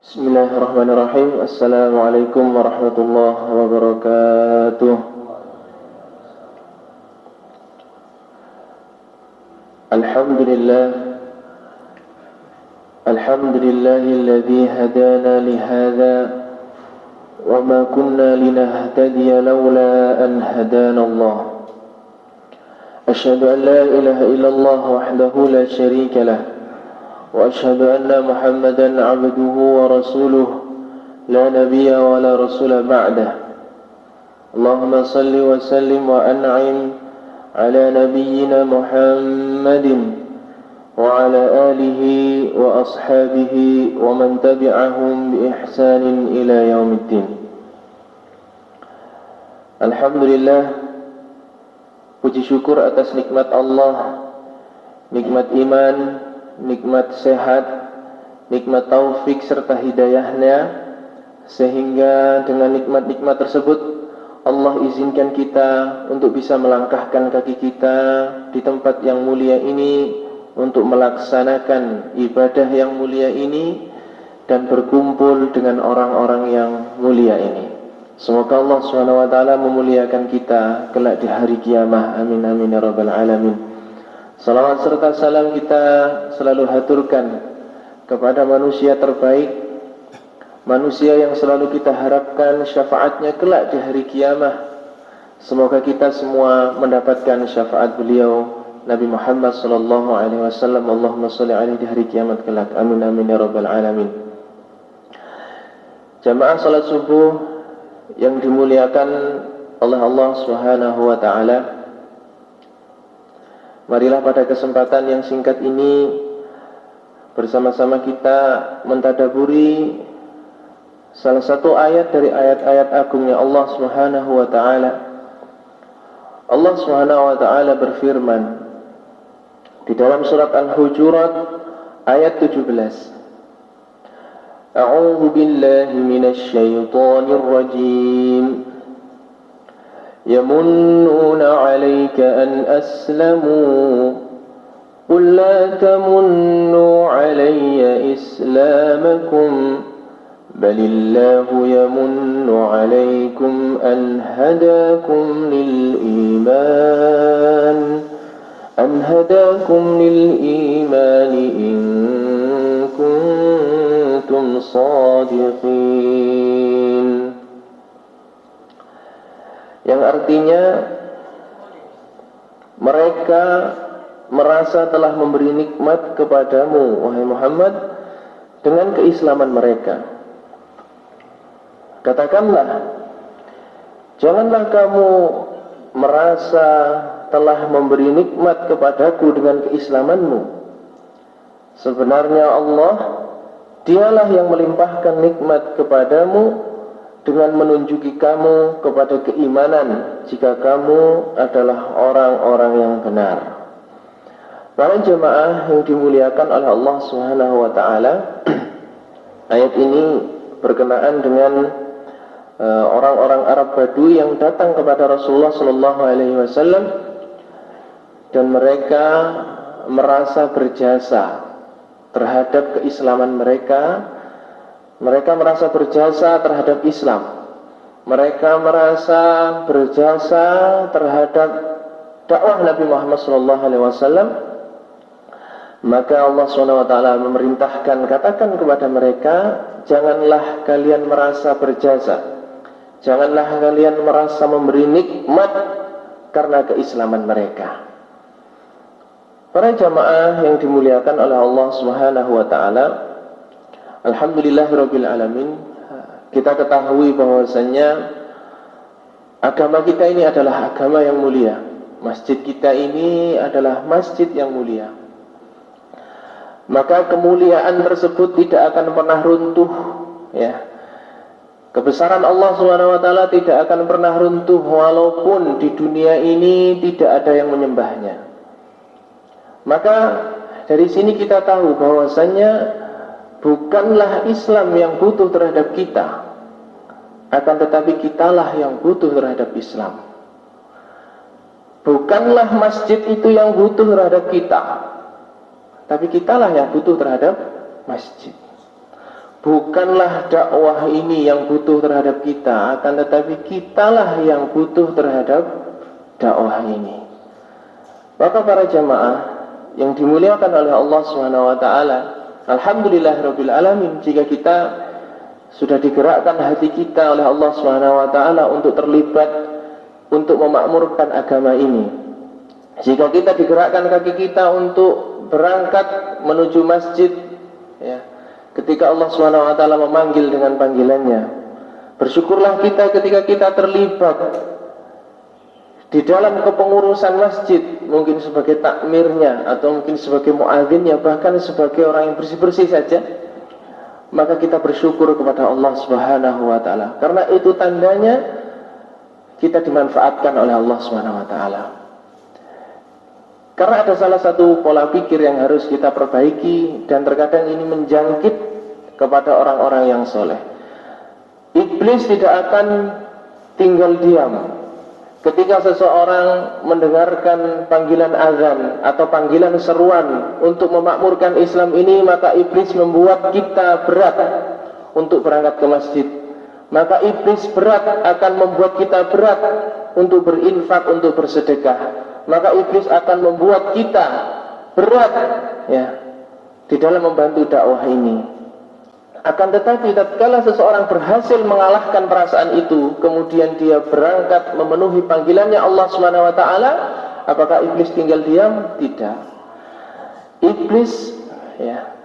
Bismillahirrahmanirrahim. Assalamualaikum warahmatullahi wabarakatuh. Alhamdulillahilladzi hadana lihadza wa ma kunna linahtadiya laula an hadana Allah. Asyhadu an la ilaha illallah wahdahu la syarika lah. وأشهد أن محمدا عبده ورسوله لا نبي ولا رسول بعده اللهم صل وسلم وأنعم على نبينا محمد وعلى آله وأصحابه ومن تبعهم بإحسان إلى يوم الدين. Alhamdulillah, puji syukur atas nikmat Allah, nikmat iman, nikmat sehat, nikmat taufik serta hidayahnya, sehingga dengan nikmat-nikmat tersebut Allah izinkan kita untuk bisa melangkahkan kaki kita di tempat yang mulia ini untuk melaksanakan ibadah yang mulia ini dan berkumpul dengan orang-orang yang mulia ini. Semoga Allah SWT memuliakan kita kelak di hari kiamah. Amin amin ya rabbal alamin. Salawat serta salam kita selalu haturkan kepada manusia terbaik, manusia yang selalu kita harapkan syafaatnya kelak di hari kiamah. Semoga kita semua mendapatkan syafaat beliau Nabi Muhammad sallallahu alaihi wasallam. Allahumma shalli alaihi di hari kiamat kelak. Amin amin ya rabbal alamin. Jamaah salat subuh yang dimuliakan oleh Allah Subhanahu wa taala, marilah pada kesempatan yang singkat ini bersama-sama kita mentadaburi salah satu ayat dari ayat-ayat agungnya Allah Subhanahu wa taala. Allah Subhanahu wa taala berfirman di dalam surat Al-Hujurat ayat 17. A'udzu billahi minasy syaithanir rajim. يمنون عليك أن أسلموا قل لا تمنوا علي إسلامكم بل الله يمن عليكم أن هداكم للإيمان إن كنتم صادقين. Yang artinya mereka merasa telah memberi nikmat kepadamu, wahai Muhammad, dengan keislaman mereka. Katakanlah, janganlah kamu merasa telah memberi nikmat kepadaku dengan keislamanmu. Sebenarnya Allah, dialah yang melimpahkan nikmat kepadamu dengan menunjuki kamu kepada keimanan jika kamu adalah orang-orang yang benar. Para jemaah yang dimuliakan oleh Allah Subhanahu wa taala, ayat ini berkenaan dengan orang-orang Arab Badui yang datang kepada Rasulullah sallallahu alaihi wasallam dan mereka merasa berjasa terhadap keislaman mereka. Mereka merasa berjasa terhadap Islam. Mereka merasa berjasa terhadap dakwah Nabi Muhammad SAW. Maka Allah SWT memerintahkan, katakan kepada mereka, janganlah kalian merasa berjasa, janganlah kalian merasa memberi nikmat karena keislaman mereka. Para jamaah yang dimuliakan oleh Allah SWT, alhamdulillahirabbil alamin, kita ketahui bahwasanya agama kita ini adalah agama yang mulia. Masjid kita ini adalah masjid yang mulia. Maka kemuliaan tersebut tidak akan pernah runtuh, ya. Kebesaran Allah SWT tidak akan pernah runtuh walaupun di dunia ini tidak ada yang menyembahnya. Maka dari sini kita tahu bahwasanya bukanlah Islam yang butuh terhadap kita, akan tetapi kitalah yang butuh terhadap Islam. Bukanlah masjid itu yang butuh terhadap kita, tapi kitalah yang butuh terhadap masjid. bukanlah dakwah ini yang butuh terhadap kita, akan tetapi kitalah yang butuh terhadap dakwah ini. Maka para jamaah yang dimuliakan oleh Allah Subhanahu wa taala, alhamdulillahirabbil alamin, jika kita sudah digerakkan hati kita oleh Allah Subhanahu wa taala untuk terlibat untuk memakmurkan agama ini. Jika kita digerakkan kaki kita untuk berangkat menuju masjid, ya, ketika Allah Subhanahu wa taala memanggil dengan panggilannya, bersyukurlah kita ketika kita terlibat di dalam kepengurusan masjid, mungkin sebagai takmirnya atau mungkin sebagai muadzinnya, bahkan sebagai orang yang bersih-bersih saja. Maka kita bersyukur kepada Allah Subhanahu wa taala, karena itu tandanya kita dimanfaatkan oleh Allah Subhanahu wa taala. Karena ada salah satu pola pikir yang harus kita perbaiki, dan terkadang ini menjangkit kepada orang-orang yang soleh. Iblis tidak akan tinggal diam ketika seseorang mendengarkan panggilan azan atau panggilan seruan untuk memakmurkan Islam ini, maka iblis membuat kita berat untuk berangkat ke masjid. Maka iblis berat akan membuat kita berat untuk berinfak, untuk bersedekah. Maka iblis akan membuat kita berat, ya, di dalam membantu dakwah ini. Akan tetapi tatkala seseorang berhasil mengalahkan perasaan itu, kemudian dia berangkat memenuhi panggilannya Allah Subhanahu wa taala, apakah iblis tinggal diam? Tidak. Iblis, ya,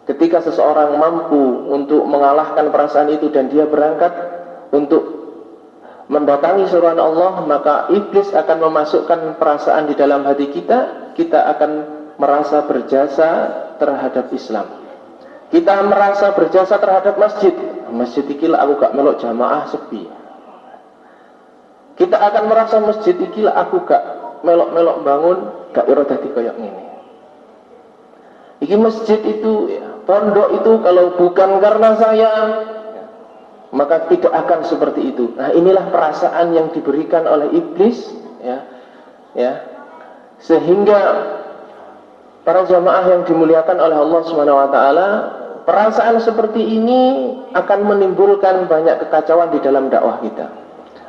ketika seseorang mampu untuk mengalahkan perasaan itu dan dia berangkat untuk mendatangi seruan Allah, maka iblis akan memasukkan perasaan di dalam hati kita. Kita akan merasa berjasa terhadap Islam. Kita merasa berjasa terhadap masjid. Masjid iki lah aku gak melok jamaah sepi. Kita akan merasa masjid iki lah aku gak melok-melok bangun, gak iro dadi koyok ngene. Iki masjid itu, ya, pondok itu kalau bukan karena saya, maka tidak akan seperti itu. Nah, inilah perasaan yang diberikan oleh iblis, ya, sehingga para jamaah yang dimuliakan oleh Allah Subhanahu wa taala, perasaan seperti ini akan menimbulkan banyak kekacauan di dalam dakwah kita.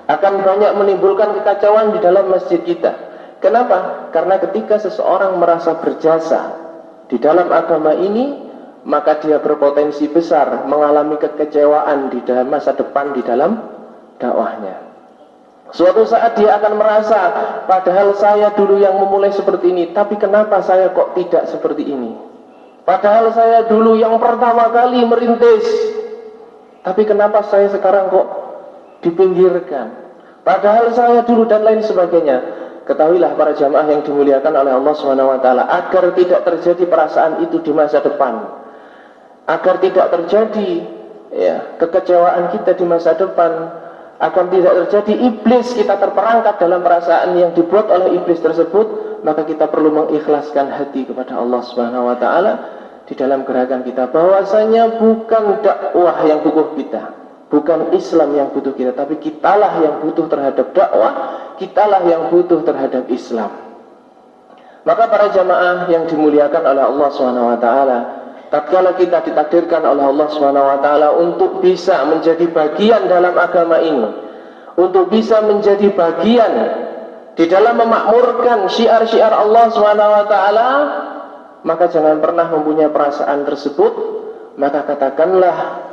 Akan banyak menimbulkan kekacauan di dalam masjid kita. Kenapa? Karena ketika seseorang merasa berjasa di dalam agama ini, maka dia berpotensi besar mengalami kekecewaan di dalam masa depan di dalam dakwahnya. Suatu saat dia akan merasa, padahal saya dulu yang memulai seperti ini, tapi kenapa saya kok tidak seperti ini? Padahal saya dulu yang pertama kali merintis, tapi kenapa saya sekarang kok dipinggirkan? Padahal saya dulu, dan lain sebagainya. Ketahuilah para jamaah yang dimuliakan oleh Allah Subhanahu wa taala, agar tidak terjadi perasaan itu di masa depan, agar tidak terjadi, ya, kekecewaan kita di masa depan, agar tidak terjadi iblis kita terperangkap dalam perasaan yang dibuat oleh iblis tersebut, maka kita perlu mengikhlaskan hati kepada Allah Subhanahu wa taala di dalam gerakan kita, bahwasanya bukan dakwah yang butuh kita, bukan Islam yang butuh kita, tapi kitalah yang butuh terhadap dakwah, kitalah yang butuh terhadap Islam. Maka para jamaah yang dimuliakan oleh Allah Subhanahu wa taala, tatkala kita ditakdirkan oleh Allah Subhanahu wa taala untuk bisa menjadi bagian dalam agama ini, untuk bisa menjadi bagian di dalam memakmurkan syiar-syiar Allah Subhanahu wa taala, maka jangan pernah mempunyai perasaan tersebut, maka katakanlah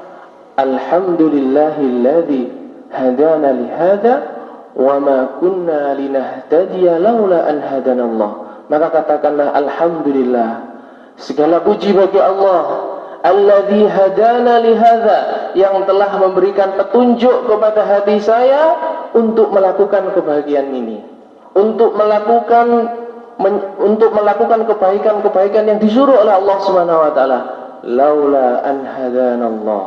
alhamdulillahilladzi hadana lihada wa ma kunna linahtadiya laula an hadanallah. Maka katakanlah alhamdulillah, segala puji bagi Allah, alladzi hadana lihada, yang telah memberikan petunjuk kepada hati saya untuk melakukan kebahagiaan ini, untuk melakukan kebaikan-kebaikan yang disuruh oleh Allah Subhanahu wa taala. Laula an hadanallah.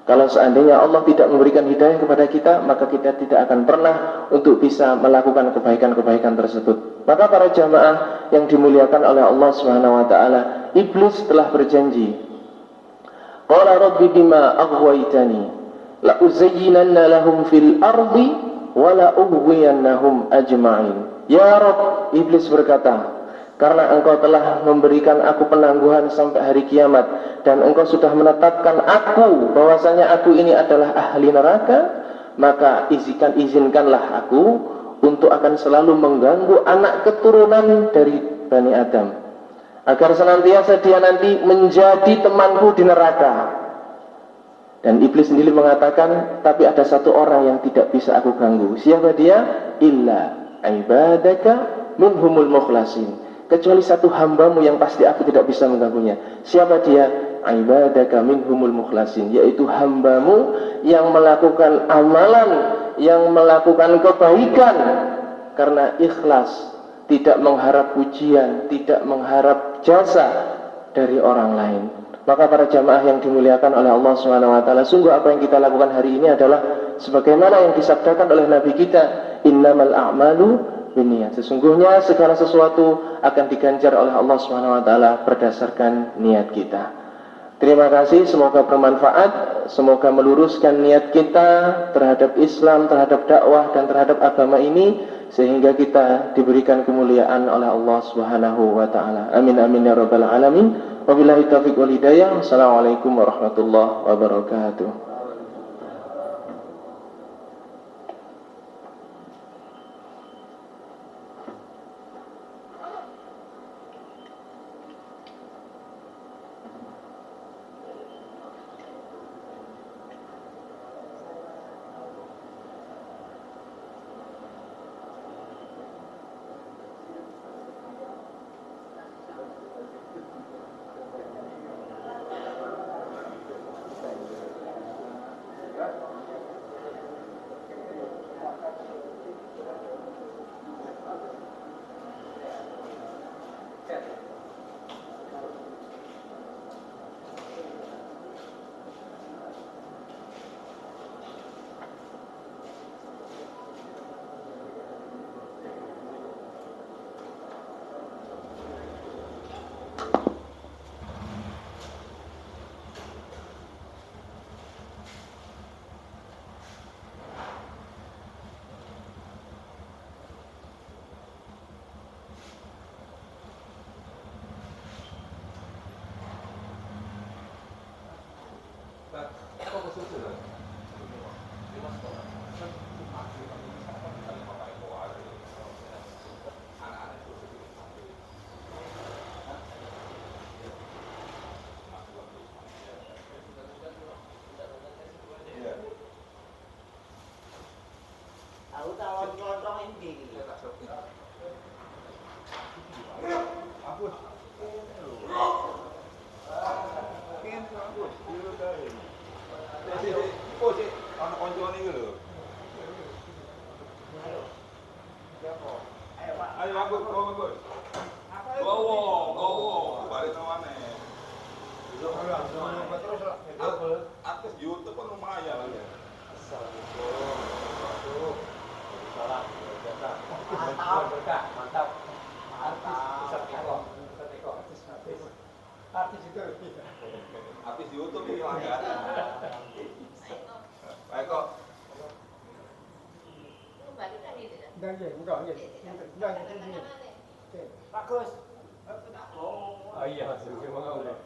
Kalau seandainya Allah tidak memberikan hidayah kepada kita, maka kita tidak akan pernah untuk bisa melakukan kebaikan-kebaikan tersebut. Maka para jamaah yang dimuliakan oleh Allah Subhanahu wa taala, iblis telah berjanji. Qala rabbi bima aghwaytani la uzayyinanna lahum fil ardi wa la ughwiyannahum ajma'in. Ya Rabb, iblis berkata, karena engkau telah memberikan aku penangguhan sampai hari kiamat, dan engkau sudah menetapkan aku bahwasanya aku ini adalah ahli neraka, maka izinkanlah aku untuk akan selalu mengganggu anak keturunan dari Bani Adam, agar senantiasa dia nanti menjadi temanku di neraka. Dan iblis sendiri mengatakan, tapi ada satu orang yang tidak bisa aku ganggu. Siapa dia? Illa ibadaka minhumul mukhlasin. Kecuali satu hambamu yang pasti aku tidak bisa mengganggunya. Siapa dia? Ibadaka minhumul mukhlasin, yaitu hambamu yang melakukan amalan, yang melakukan kebaikan karena ikhlas, tidak mengharap pujian, tidak mengharap jasa dari orang lain. Maka para jamaah yang dimuliakan oleh Allah SWT, sungguh apa yang kita lakukan hari ini adalah sebagaimana yang disabdakan oleh Nabi kita, innamal a'malu binniyat. Sesungguhnya segala sesuatu akan diganjar oleh Allah SWT berdasarkan niat kita. Terima kasih, semoga bermanfaat, semoga meluruskan niat kita terhadap Islam, terhadap dakwah dan terhadap agama ini, sehingga kita diberikan kemuliaan oleh Allah Subhanahu wa taala. Amin amin ya rabbal alamin. Wabillahi taufiq wal hidayah. Wassalamualaikum warahmatullahi wabarakatuh. Artis YouTube kan lumayan. Mantap. Artis itu. Artis YouTube ini langganan. Baik kok. Bagus. Oh iya, terima kasih.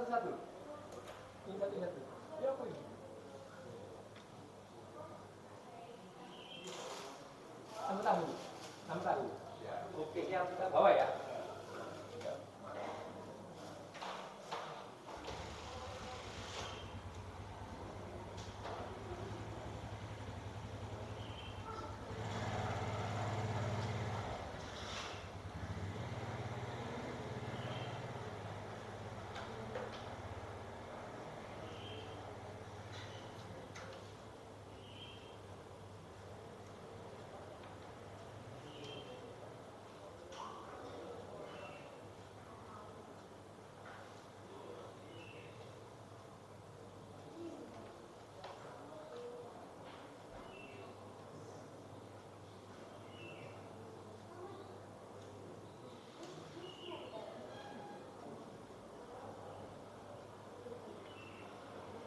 Satu. Ini satu. Ya apa ini? 6 tahun. 6 tahun. Ya. Oke, yang kita bawa ya.